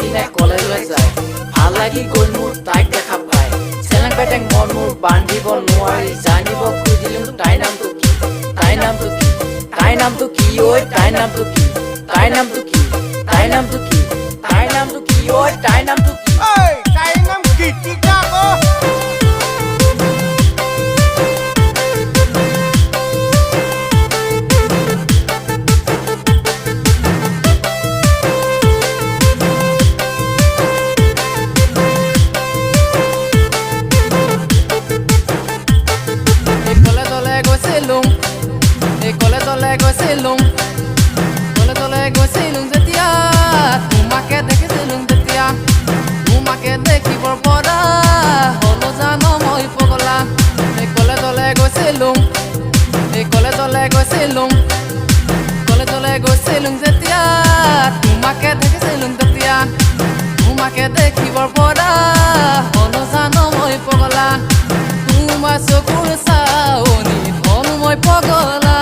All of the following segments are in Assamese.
দিনে কলেজলৈ যায় ভাল লাগি গ'ল মোৰ তাইক দেখা পাই চেলেং পেটেং মন মোৰ বান্ধিব নোৱাৰি জানিব খুজিলো তাইৰ নামটো কি তাইৰ নামটো কি তাইৰ নামটো কি ঐ তাইৰ নামটো কি তাইৰ নামটো কি তাইৰ নামটো কি তাইৰ নামটো কি ঐ তাইৰ নামটো কি ঐ তাইৰ নাম গীতিকা গৈছিলো যেতিয়া তোমাকে দেখিছিলো তেতিয়া তোমাকে দেখিবৰ পৰা হলো জানো মই পগলা এই কলেজলৈ গৈছিলো যেতিয়া তোমাকে দেখিছিলো তেতিয়া তোমাকে দেখিবৰ পৰা হলো জানো মই পগলা তোমাৰ চকুৰ চাৱনি হলো মই পগলা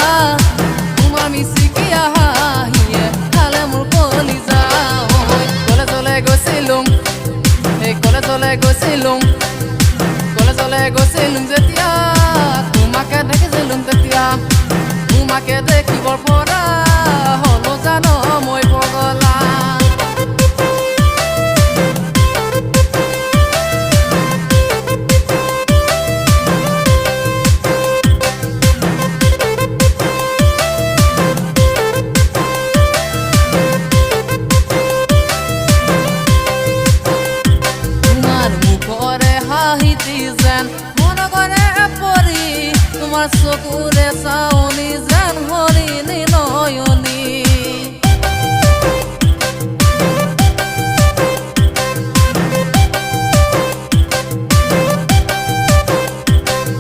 তোমাৰ মিচিকিয়া হাঁহিয়ে খালে মোৰ কলিজা কলেজলৈ গৈছিলো যেতিয়া তোমাকে দেখিছিলো তেতিয়া তোমাকে দেখিবৰ পৰা হলো জানো মই পগলা তোমার চকুরে চাউনি যেন হরিণী নয়নী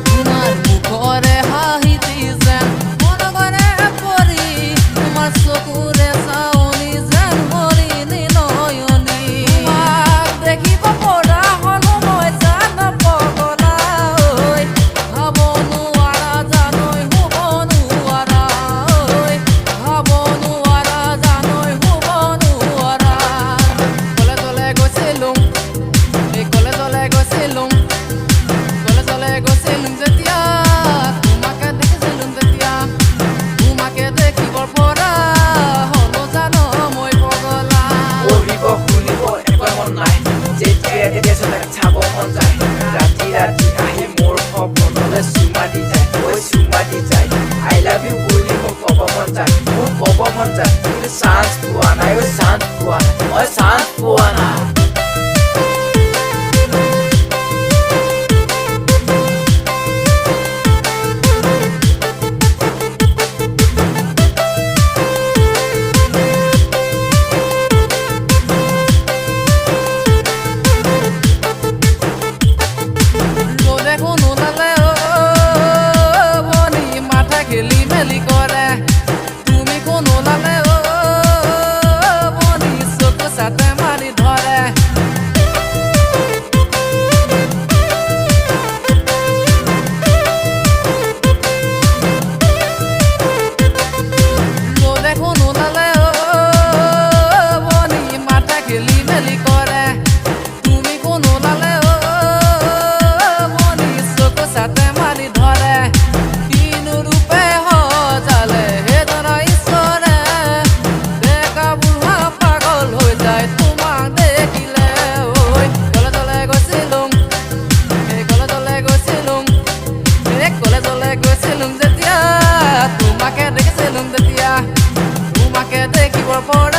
তোমার মুখরে হাহিতি যেন মনে করে পরি তোমার চকুরে চাউনি যেন হরিণী নয়নী দেখিব পড়া হলো মই জান পগলা Sans puana, eu sans puana, oi sans puana. Por